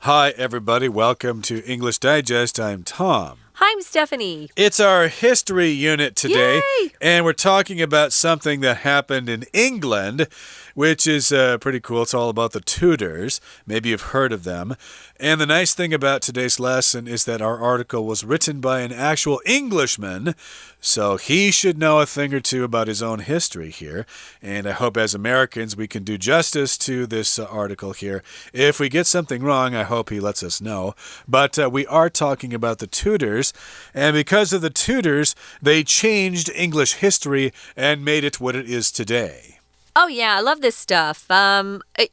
Hi, everybody. Welcome to English Digest. I'm Tom. Hi, I'm Stephanie. It's our history unit today, Yay! And we're talking about something that happened in England, which is pretty cool. It's all about the Tudors. Maybe you've heard of them. And the nice thing about today's lesson is that our article was written by an actual Englishman, so he should know a thing or two about his own history here. And I hope as Americans we can do justice to this article here. If we get something wrong, I hope he lets us know. But we are talking about the Tudors, and because of the Tudors, they changed English history and made it what it is today. Oh, yeah, I love this stuff.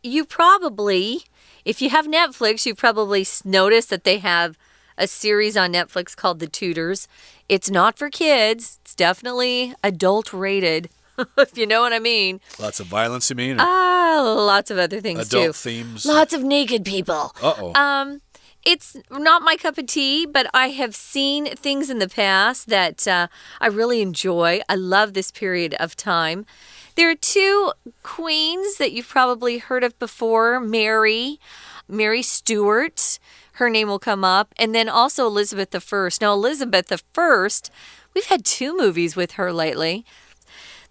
You probably, if you have Netflix, you probably noticed that they have a series on Netflix called The Tudors. It's not for kids. It's definitely adult-rated, if you know what I mean. Lots of violence, you mean? Lots of other things, too. Adult themes. Lots of naked people. Uh-oh. It's not my cup of tea, but I have seen things in the past that I really enjoy. I love this period of time. There are two queens that you've probably heard of before. Mary Stuart, her name will come up, and then also Elizabeth I. Now, Elizabeth I, we've had two movies with her lately.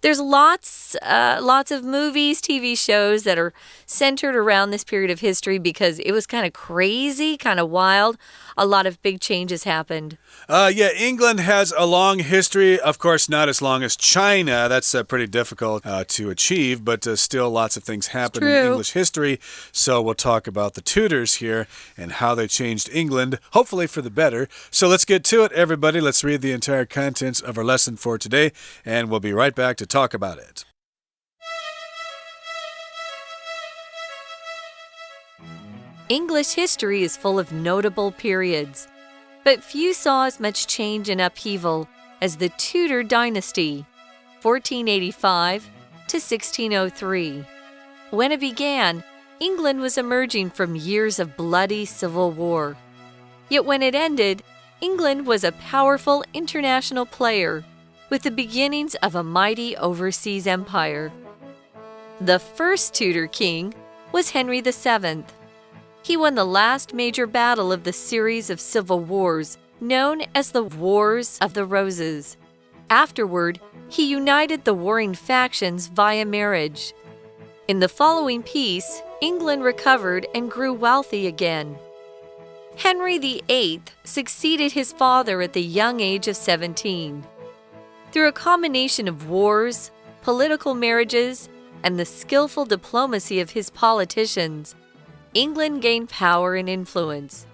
There's lots of movies, TV shows that are centered around this period of history because it was kind of crazy, kind of wild. A lot of big changes happened. Yeah, England has a long history. Of course, not as long as China. That's pretty difficult to achieve, but still lots of things happen in English history. So we'll talk about the Tudors here and how they changed England, hopefully for the better. So let's get to it, everybody. Let's read the entire contents of our lesson for today, and we'll be right back to talk about it. English history is full of notable periods, but few saw as much change and upheaval as the Tudor dynasty, 1485 to 1603. When it began, England was emerging from years of bloody civil war. Yet when it ended, England was a powerful international player with the beginnings of a mighty overseas empire. The first Tudor king was Henry VII. He won the last major battle of the series of civil wars known as the Wars of the Roses. Afterward, he united the warring factions via marriage. In the following peace, England recovered and grew wealthy again. Henry VIII succeeded his father at the young age of 17. Through a combination of wars, political marriages, and the skillful diplomacy of his politicians, England gained power and influence.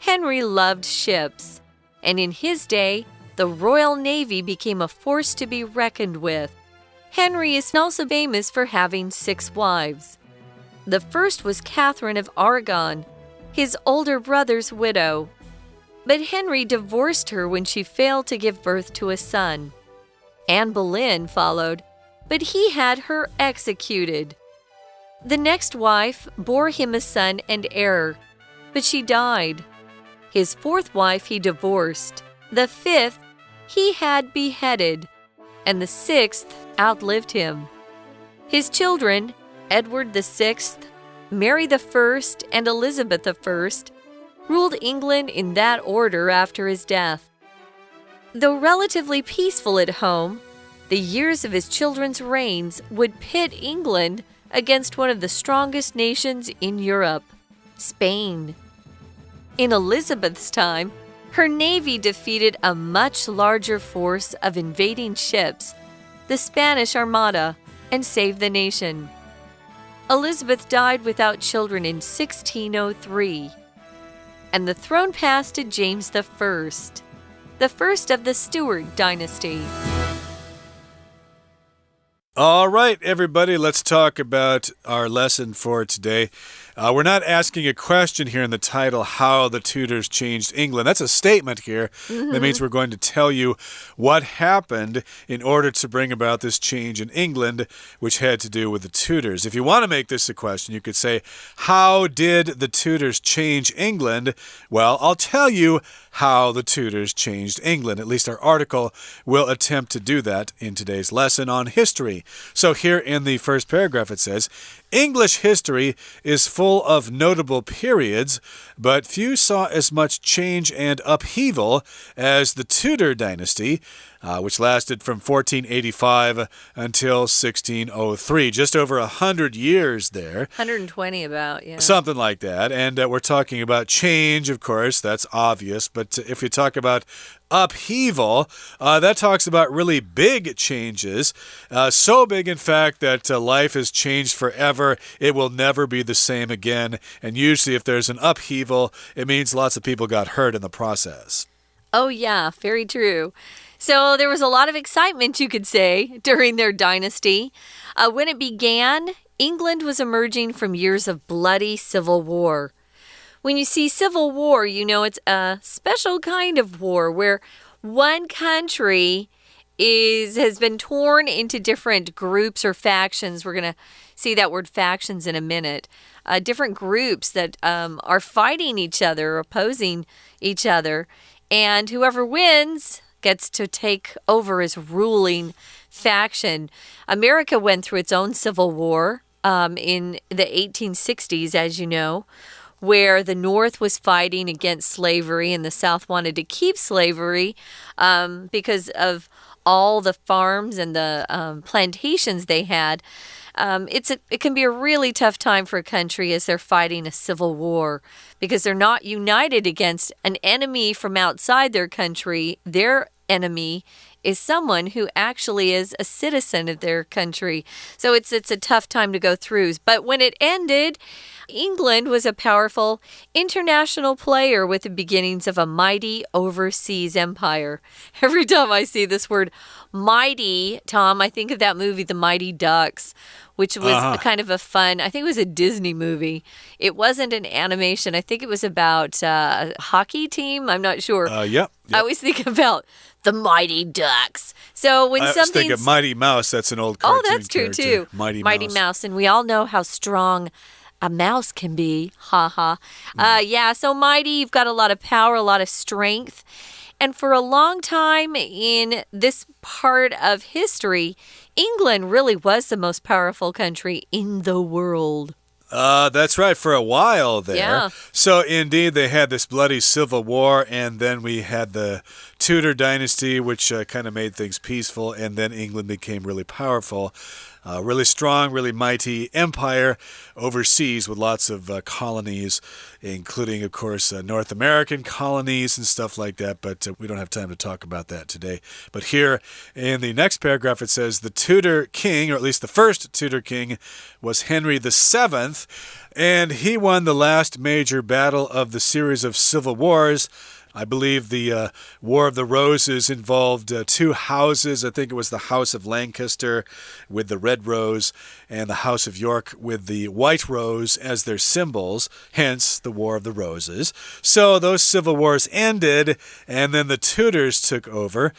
Henry loved ships, and in his day, the Royal Navy became a force to be reckoned with. Henry is also famous for having 6 wives. The first was Catherine of Aragon, his older brother's widow. But Henry divorced her when she failed to give birth to a son. Anne Boleyn followed, but he had her executed. The next wife bore him a son and heir, but she died. His 4th wife he divorced. The 5th he had beheaded, and the 6th outlived him. His children, Edward VI, Mary I, and Elizabeth I, ruled England in that order after his death. Though relatively peaceful at home, the years of his children's reigns would pit England against one of the strongest nations in Europe, Spain. In Elizabeth's time, her navy defeated a much larger force of invading ships, the Spanish Armada, and saved the nation. Elizabeth died without children in 1603, and the throne passed to James I, the first of the Stuart dynasty. All right, everybody, let's talk about our lesson for today. We're not asking a question here in the title, how the Tudors changed England. That's a statement here. That means we're going to tell you what happened in order to bring about this change in England, which had to do with the Tudors. If you want to make this a question, you could say, how did the Tudors change England? Well, I'll tell you how the Tudors changed England. At least our article will attempt to do that in today's lesson on history. So here in the first paragraph it says, English history is full full of notable periods, but few saw as much change and upheaval as the Tudor dynasty, which lasted from 1485 until 1603. Just over 100 years there. 120 about, yeah. Something like that. And we're talking about change, of course. That's obvious. But if you talk about upheaval, that talks about really big changes. So big, in fact, that life has changed forever. It will never be the same again. And usually if there's an upheaval, it means lots of people got hurt in the process. Oh, yeah, very true. So there was a lot of excitement, you could say, during their dynasty. When it began, England was emerging from years of bloody civil war. When you see civil war, you know it's a special kind of war where one country has been torn into different groups or factions. We're going to see that word factions in a minute. Different groups that are fighting each other, opposing each other. And whoever wins gets to take over as ruling faction. America went through its own civil war in the 1860s, as you know, where the North was fighting against slavery and the South wanted to keep slavery because of all the farms and the plantations they had. It can be a really tough time for a country as they're fighting a civil war because they're not united against an enemy from outside their country. Their enemy is someone who actually is a citizen of their country. So it's a tough time to go through. But when it ended, England was a powerful international player with the beginnings of a mighty overseas empire. Every time I see this word mighty, Tom, I think of that movie, The Mighty Ducks, which was kind of a fun, I think it was a Disney movie. It wasn't an animation. I think it was about a hockey team. I'm not sure. Yep. I always think about the Mighty Ducks. So when I was thinking of Mighty Mouse. That's an old cartoon that's true character. too. Mighty Mouse. And we all know how strong a mouse can be. Yeah, so mighty, you've got a lot of power, a lot of strength. And for a long time in this part of history, England really was the most powerful country in the world. That's right, for a while there. Yeah. So indeed, they had this bloody civil war, and then we had the Tudor dynasty, which kind of made things peaceful, and then England became really powerful. Really strong, really mighty empire overseas with lots of colonies, including, of course, North American colonies and stuff like that. But we don't have time to talk about that today. But here in the next paragraph, it says the Tudor king, or at least the first Tudor king, was Henry VII, and he won the last major battle of the series of civil wars. I believe the War of the Roses involved two houses. I think it was the House of Lancaster with the red rose and the House of York with the white rose as their symbols, hence the War of the Roses. So those civil wars ended, and then the Tudors took over.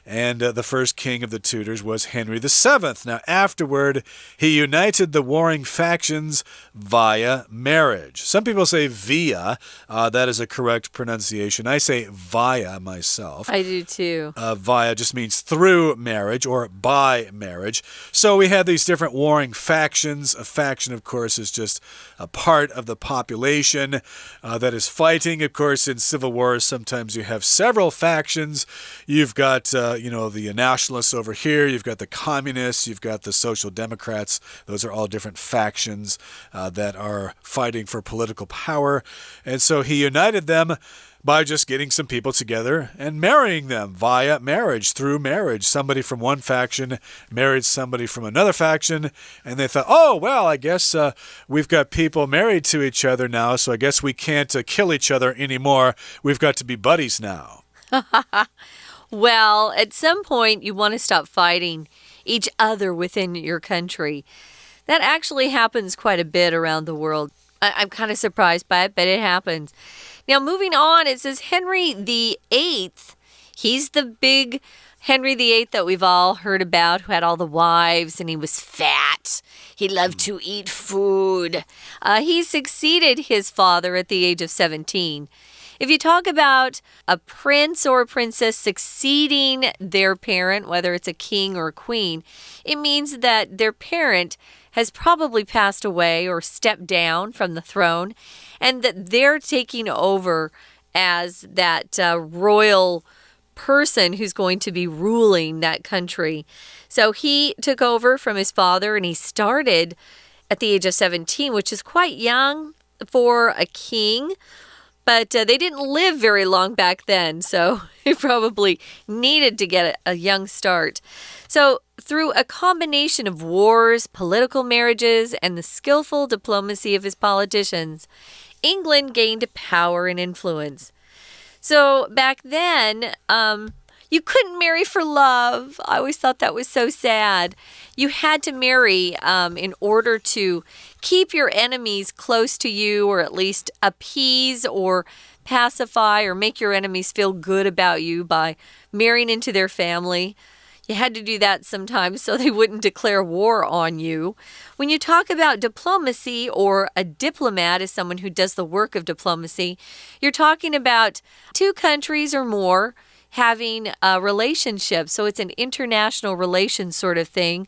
And the first king of the Tudors was Henry VII. Now, afterward, he united the warring factions via marriage. Some people say via. That is a correct pronunciation. I say via myself. I do too. Via just means through marriage or by marriage. So we had these different warring factions. A faction, of course, is just a part of the population that is fighting. Of course, in civil wars, sometimes you have several factions. You've got the nationalists over here. You've got the communists. You've got the social democrats. Those are all different factions that are fighting for political power. And so he united them by just getting some people together and marrying them via marriage, through marriage. Somebody from one faction married somebody from another faction, and they thought, oh, well, I guess we've got people married to each other now, so I guess we can't kill each other anymore. We've got to be buddies now. Well, at some point, you want to stop fighting each other within your country. That actually happens quite a bit around the world. I'm kind of surprised by it, but it happens. Now, moving on, it says Henry VIII. He's the big Henry VIII that we've all heard about, who had all the wives, and he was fat. He loved to eat food. He succeeded his father at the age of 17. If you talk about a prince or a princess succeeding their parent, whether it's a king or a queen, it means that their parent has probably passed away or stepped down from the throne, and that they're taking over as that royal person who's going to be ruling that country. So he took over from his father, and he started at the age of 17, which is quite young for a king.But they didn't live very long back then, so he probably needed to get a young start. So through a combination of wars, political marriages, and the skillful diplomacy of his politicians, England gained power and influence. So back then, you couldn't marry for love. I always thought that was so sad. You had to marry in order to keep your enemies close to you, or at least appease or pacify or make your enemies feel good about you by marrying into their family. You had to do that sometimes so they wouldn't declare war on you. When you talk about diplomacy, or a diplomat is someone who does the work of diplomacy, you're talking about two countries or more having a relationship. So it's an international relations sort of thing.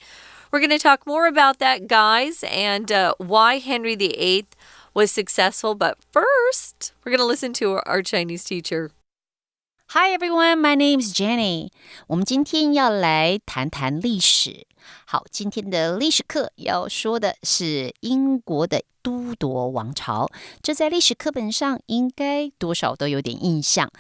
We're going to talk more about that, guys, and why Henry VIII was successful. But first, we're going to listen to our Chinese teacher.Hi everyone, my name is Jenny. 我们今天要来谈谈历史。好，今天的历史课要说的是英国的都铎王朝，这在历史课本上应该多少都有点印象。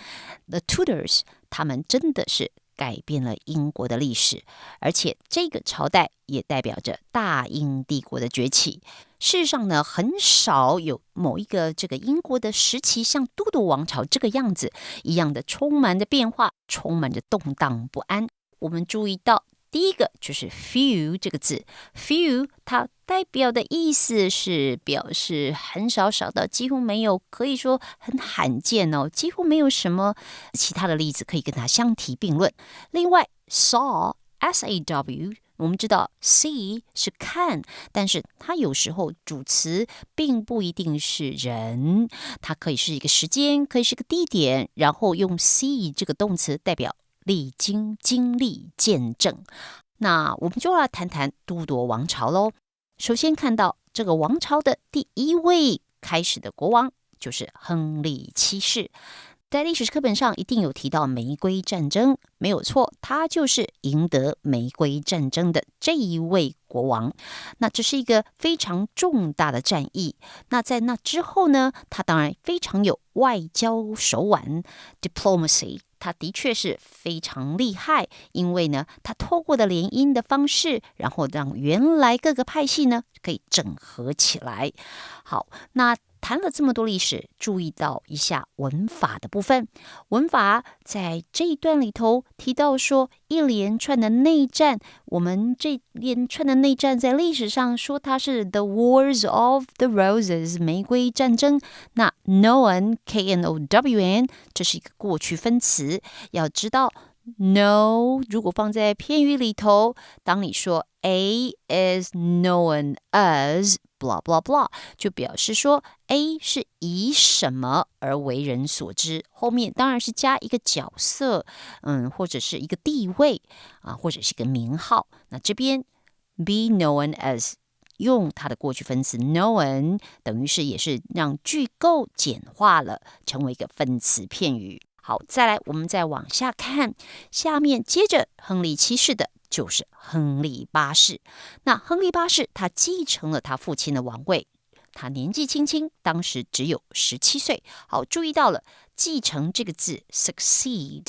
The Tudors， 他们真的是改变了英国的历史，而且这个朝代也代表着大英帝国的崛起。事实上呢，很少有某一个这个英国的时期像都铎王朝这个样子一样的充满着变化，充满着动荡不安。我们注意到第一个就是 few 这个字， few 它代表的意思是表示很少，少到几乎没有，可以说很罕见哦，几乎没有什么其他的例子可以跟它相提并论。另外 saw S-A-W， 我们知道 see 是看，但是它有时候主词并不一定是人，它可以是一个时间，可以是个地点，然后用 see 这个动词代表历经、经历、见证。那我们就来谈谈都铎王朝咯。首先看到这个王朝的第一位开始的国王就是亨利七世，在历史课本上一定有提到玫瑰战争，没有错，他就是赢得玫瑰战争的这一位国王。那这是一个非常重大的战役。那在那之后呢，他当然非常有外交手腕 diplomacy， 他的确是非常厉害，因为呢，他透过的联姻的方式，然后让原来各个派系呢可以整合起来。好，那谈了这么多历史，注意到一下文法的部分。文法在这一段里头提到说，一连串的内战，我们这连串的内战在历史上说它是 The Wars of the Roses 玫瑰战争。那 known K-N-O-W-N 这是一个过去分词，要知道 know 如果放在片语里头，当你说 A is known as blah blah blah， 就表示说 A 是以什么而为人所知，后面当然是加一个角色，或者是一个地位啊，或者是一个名号。那这边 be known as 用它的过去分词 known， 等于是也是让句构简化了，成为一个分词片语。好，再来我们再往下看，下面接着亨利七世的就是亨利八世。那亨利八世他继承了他父亲的王位，他年纪轻轻，当时只有17岁。好，注意到了继承这个字 succeed，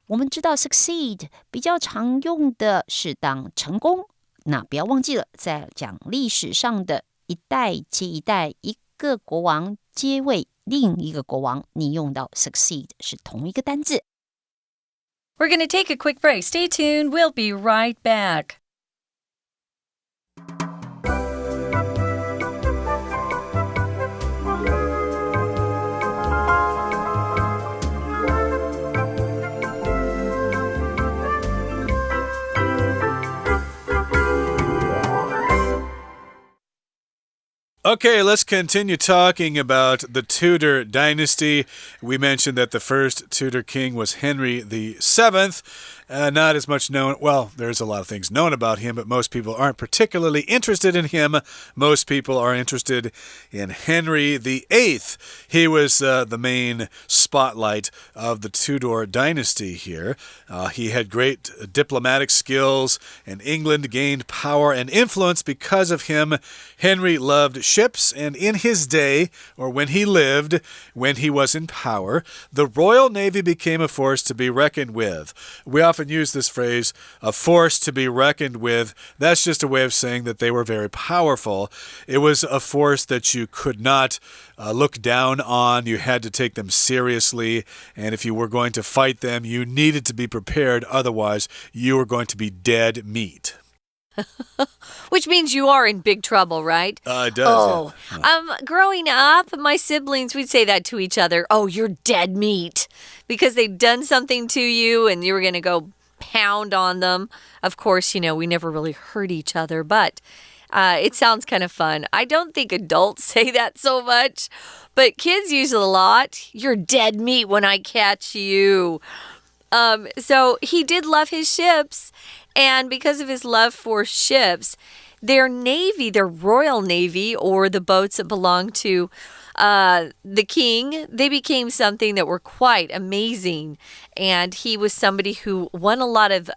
我们知道 succeed 比较常用的是当成功，那不要忘记了，在讲历史上的一代接一代，一个国王接位另一个国王，你用到 succeed 是同一个单字。We're going to take a quick break. Stay tuned. We'll be right back. Okay, let's continue talking about the Tudor dynasty. We mentioned that the first Tudor king was Henry VII. Not as much known. Well, there's a lot of things known about him, but most people aren't particularly interested in him. Most people are interested in Henry VIII. He was the main spotlight of the Tudor dynasty here. He had great diplomatic skills, and England gained power and influence because of him. Henry loved ships, and in his day, or when he lived, when he was in power, the Royal Navy became a force to be reckoned with. We often use this phrase, a force to be reckoned with. That's just a way of saying that they were very powerful. It was a force that you could not look down on. You had to take them seriously, and if you were going to fight them, you needed to be prepared. Otherwise, you were going to be dead meat. Which means you are in big trouble, right? It does. Yeah. Growing up, my siblings, we'd say that to each other. Oh, you're dead meat. Because they'd done something to you and you were going to go pound on them. Of course, we never really hurt each other, but it sounds kind of fun. I don't think adults say that so much, but kids use it a lot. You're dead meat when I catch you. So he did love his ships. And because of his love for ships, their navy, their Royal Navy, or the boats that belonged to the king, they became something that were quite amazing. And he was somebody who won a lot of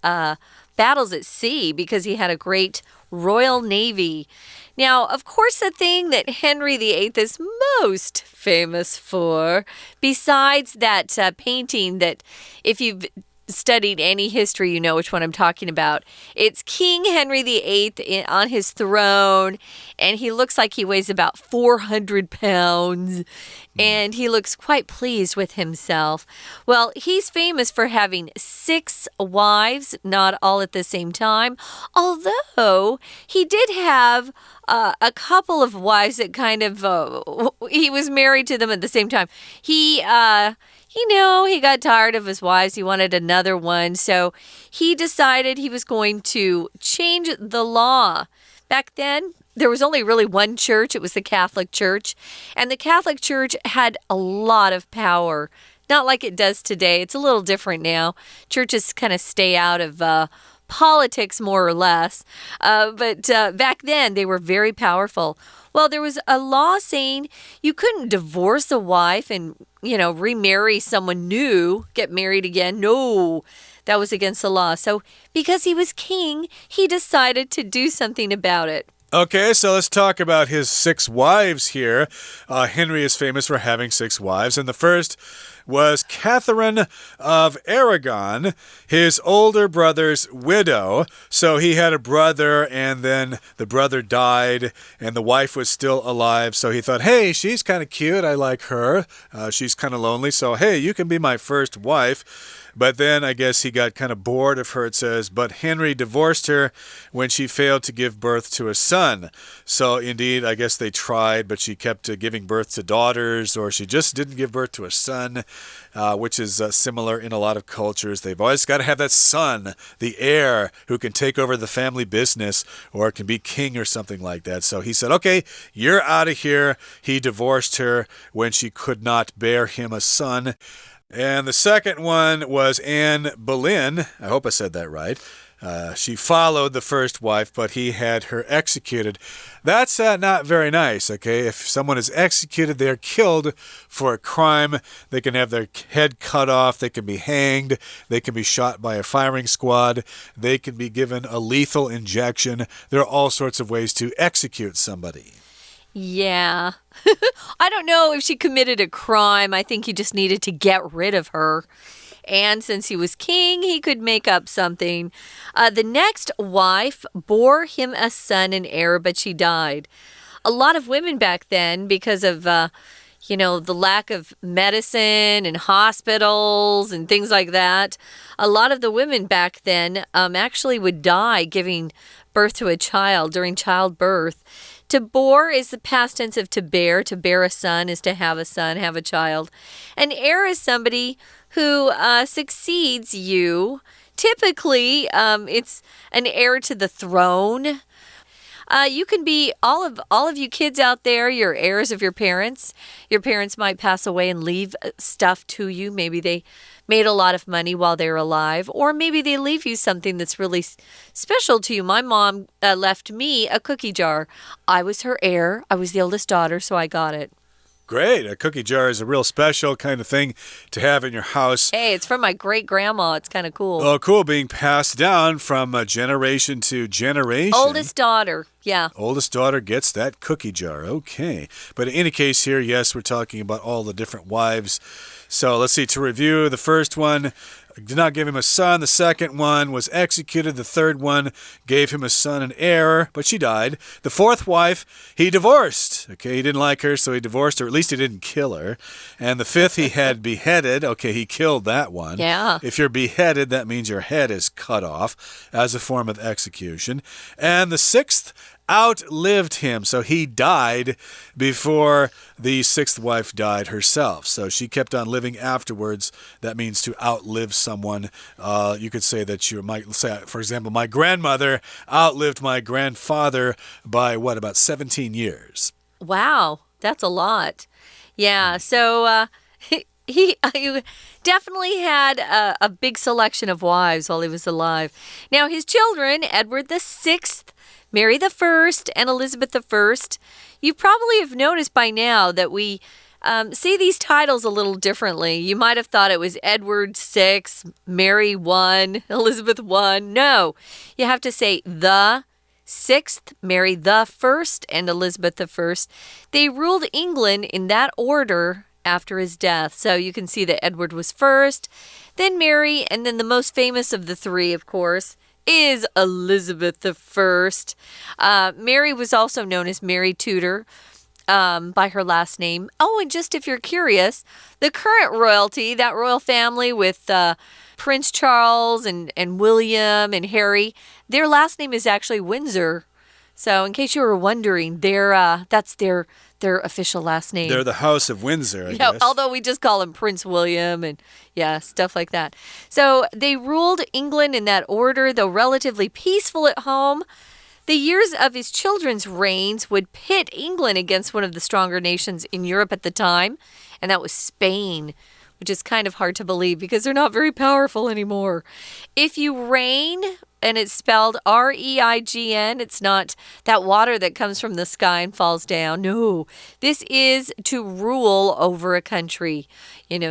battles at sea because he had a great Royal Navy. Now, of course, the thing that Henry VIII is most famous for, besides that painting that if you've studied any history, you know which one I'm talking about. It's King Henry VIII on his throne, and he looks like he weighs about 400 pounds, and he looks quite pleased with himself. Well, he's famous for having 6 wives, not all at the same time, although he did have a couple of wives that kind of, he was married to them at the same time. He got tired of his wives. He wanted another one. So he decided he was going to change the law. Back then, there was only really one church. It was the Catholic Church. And the Catholic Church had a lot of power. Not like it does today. It's a little different now. Churches kind of stay out of politics, more or less. But back then, they were very powerful. Well, there was a law saying you couldn't divorce a wife and, remarry someone new, get married again. No, that was against the law. So because he was king, he decided to do something about it. Okay, so let's talk about his 6 wives here. Henry is famous for having 6 wives, and the first was Catherine of Aragon, his older brother's widow. So he had a brother, and then the brother died, and the wife was still alive. So he thought, hey, she's kind of cute. I like her. She's kind of lonely. So, hey, you can be my first wife. But then I guess he got kind of bored of her, it says. But Henry divorced her when she failed to give birth to a son. So indeed, I guess they tried, but she kept giving birth to daughters, or she just didn't give birth to a son, which is similar in a lot of cultures. They've always got to have that son, the heir, who can take over the family business or can be king or something like that. So he said, okay, you're out of here. He divorced her when she could not bear him a son. And the second one was Anne Boleyn. I hope I said that right. She followed the first wife, but he had her executed. That's not very nice, okay? If someone is executed, they're killed for a crime. They can have their head cut off. They can be hanged. They can be shot by a firing squad. They can be given a lethal injection. There are all sorts of ways to execute somebody. Yeah. I don't know if she committed a crime. I think he just needed to get rid of her. And since he was king, he could make up something. The next wife bore him a son and heir, but she died. A lot of women back then, because of, the lack of medicine and hospitals and things like that, a lot of the women back then actually would die giving birth to a child during childbirth. To bore is the past tense of to bear. To bear a son is to have a son, have a child. An heir is somebody who succeeds you. Typically, it's an heir to the throne. You can be all of you kids out there, you're heirs of your parents. Your parents might pass away and leave stuff to you. Maybe they made a lot of money while they were alive, or maybe they leave you something that's really special to you. My mom left me a cookie jar. I was her heir. I was the oldest daughter, so I got it. Great. A cookie jar is a real special kind of thing to have in your house. Hey, it's from my great-grandma. It's kind of cool. Oh, cool. Being passed down from generation to generation. Oldest daughter. Yeah. Oldest daughter gets that cookie jar. Okay. But in any case here, yes, we're talking about all the different wives. So let's see. To review, the first one did not give him a son. The second one was executed. The third one gave him a son and heir, but she died. The fourth wife, he divorced. Okay, he didn't like her, so he divorced her. At least he didn't kill her. And the fifth, he had beheaded. Okay, he killed that one. Yeah. If you're beheaded, that means your head is cut off as a form of execution. And the sixth outlived him. So he died before the sixth wife died herself. So she kept on living afterwards. That means to outlive someone. You could say that you might say, for example, my grandmother outlived my grandfather by about 17 years. Wow, that's a lot. Yeah, so he definitely had a big selection of wives while he was alive. Now, his children, Edward VI, Mary I, and Elizabeth I, you probably have noticed by now that we see these titles a little differently. You might have thought it was Edward VI, Mary I, Elizabeth I. No, you have to say the sixth, Mary the First, and Elizabeth I. They ruled England in that order after his death. So you can see that Edward was first, then Mary, and then the most famous of the three, of course, is Elizabeth I. Mary was also known as Mary Tudor by her last name. Oh, and just if you're curious, the current royalty, that royal family with Prince Charles and William and Harry, their last name is actually Windsor. So in case you were wondering, that's their official last name. They're the House of Windsor, I guess. Although we just call him Prince William and, stuff like that. So they ruled England in that order, though relatively peaceful at home. The years of his children's reigns would pit England against one of the stronger nations in Europe at the time, and that was Spain, which is kind of hard to believe because they're not very powerful anymore. If you reign, and it's spelled R-E-I-G-N. It's not that water that comes from the sky and falls down. No, this is to rule over a country.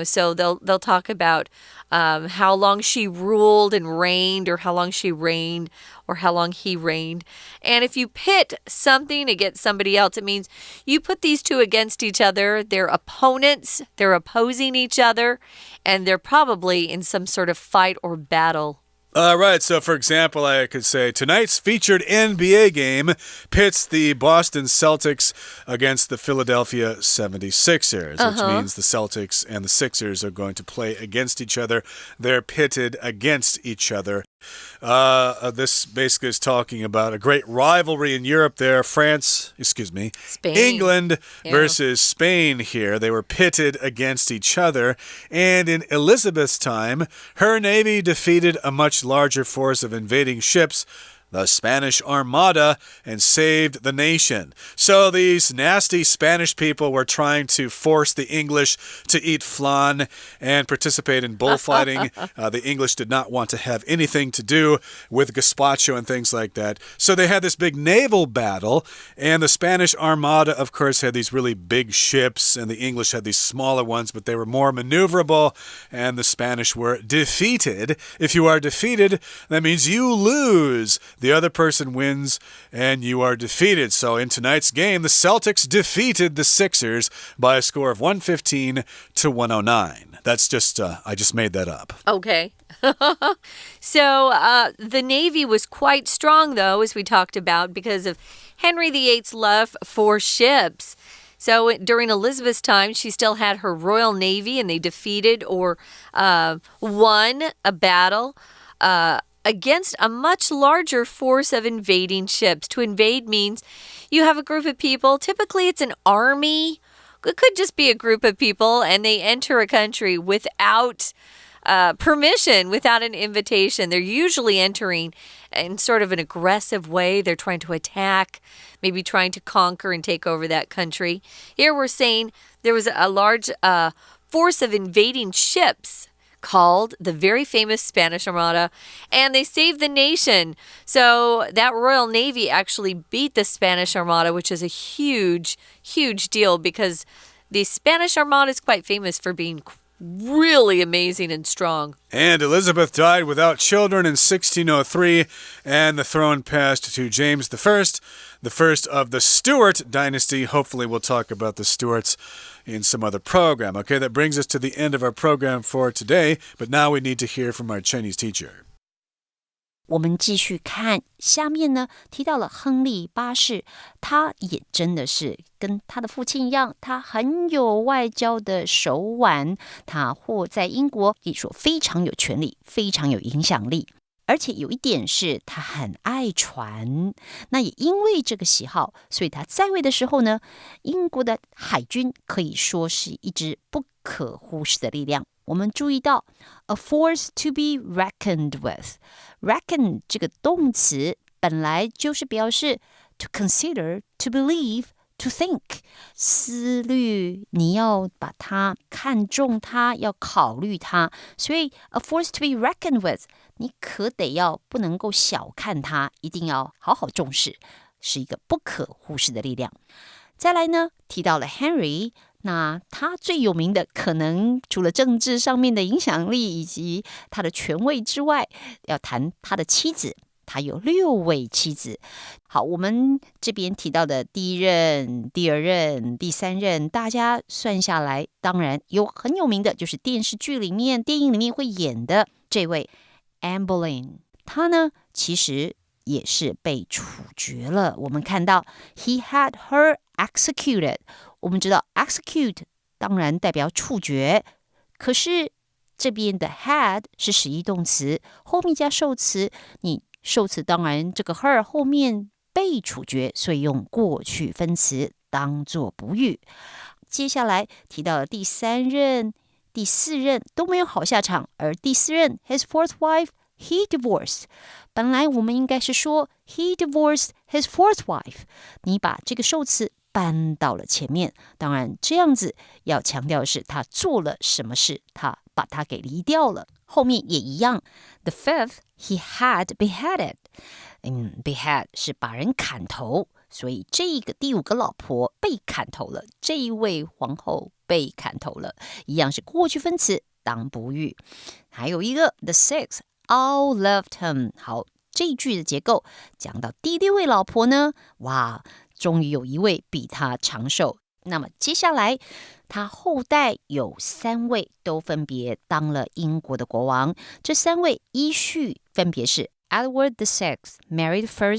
So they'll talk about how long she ruled and reigned, or how long she reigned, or how long he reigned. And if you pit something against somebody else, it means you put these two against each other. They're opponents. They're opposing each other, and they're probably in some sort of fight or battle. Right, so for example, I could say tonight's featured NBA game pits the Boston Celtics against the Philadelphia 76ers, which means the Celtics and the Sixers are going to play against each other. They're pitted against each other. This basically is talking about a great rivalry in Europe there. Spain. England versus Spain here. They were pitted against each other. And in Elizabeth's time, her navy defeated a much larger force of invading ships, the Spanish Armada, and saved the nation. So these nasty Spanish people were trying to force the English to eat flan and participate in bullfighting. The English did not want to have anything to do with gazpacho and things like that. So they had this big naval battle, and the Spanish Armada, of course, had these really big ships, and the English had these smaller ones, but they were more maneuverable, and the Spanish were defeated. If you are defeated, that means you lose. The other person wins, and you are defeated. So in tonight's game, the Celtics defeated the Sixers by a score of 115-109. That's just, I just made that up. Okay. So the Navy was quite strong, though, as we talked about, because of Henry VIII's love for ships. So during Elizabeth's time, she still had her Royal Navy, and they defeated or won a battle against a much larger force of invading ships. To invade means you have a group of people. Typically, it's an army. It could just be a group of people, and they enter a country without permission, without an invitation. They're usually entering in sort of an aggressive way. They're trying to attack, maybe trying to conquer and take over that country. Here we're saying there was a large force of invading ships called the very famous Spanish Armada, and they saved the nation. So that Royal Navy actually beat the Spanish Armada, which is a huge, huge deal because the Spanish Armada is quite famous for being really amazing and strong. And Elizabeth died without children in 1603, and the throne passed to James I, the first of the Stuart dynasty. Hopefully we'll talk about the Stuarts in some other program. Okay, that brings us to the end of our program for today, but now we need to hear from our Chinese teacher. 我们继续看下面呢，提到了亨利八世，他也真的是跟他的父亲一样，他很有外交的手腕，他或在英国可以说非常有权力，非常有影响力。而且有一点是他很爱船，那也因为这个喜好，所以他在位的时候呢，英国的海军可以说是一支不可忽视的力量。我们注意到 a force to be reckoned with. Reckon 这个动词本来就是表示 to consider, to believe, to think. 思虑，你要把它看重它，要考虑它。所以 a force to be reckoned with, 你可得要不能够小看它，一定要好好重视，是一个不可忽视的力量。再来呢，提到了 Henry，那他最有名的可能除了政治上面的影响力以及他的权位之外，要谈他的妻子，他有6位妻子。好，我们这边提到的第一任、第二任、第三任，大家算下来，当然有很有名的就是电视剧里面、电影里面会演的这位 Anne Boleyn， 他呢其实也是被处决了。我们看到 he had her executed， 我们知道 execute 当然代表处决，可是这边的 had 是实义动词，后面加受词，你受词当然这个 her 后面被处决，所以用过去分词当作补语。接下来提到了第三任、第四任都没有好下场，而第四任 his fourth wife he divorced， 本来我们应该是说 he divorced his fourth wife， 你把这个受词搬到了前面，当然这样子要强调的是他做了什么事，他把他给离掉了。后面也一样 the fifth he had beheaded， behead 是把人砍头，所以这个第5个老婆被砍头了，这一位皇后被砍头了，一样是过去分词当补语。还有一个 the sixth all loved him， 好，这一句的结构讲到第6位老婆呢，哇，终于有一位比他长寿。那么接下来他后代有3位都分别当了英国的国王，这3位依序分别是 Edward VI, Mary I,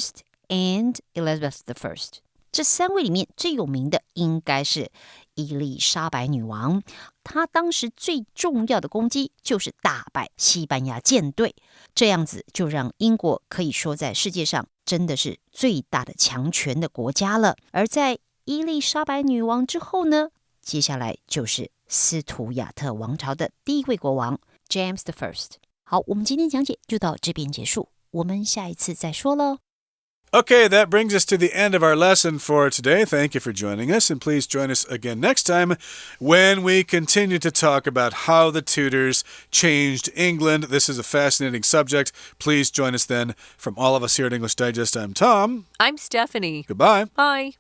and Elizabeth I。 这3位里面最有名的应该是伊丽莎白女王，她当时最重要的功绩就是打败西班牙舰队，这样子就让英国可以说在世界上真的是最大的强权的国家了。而在伊丽莎白女王之后呢，接下来就是斯图亚特王朝的第1位国王 James I。 好，我们今天讲解就到这边结束，我们下一次再说咯。Okay, that brings us to the end of our lesson for today. Thank you for joining us, and please join us again next time when we continue to talk about how the Tudors changed England. This is a fascinating subject. Please join us then. From all of us here at English Digest, I'm Tom. I'm Stephanie. Goodbye. Bye.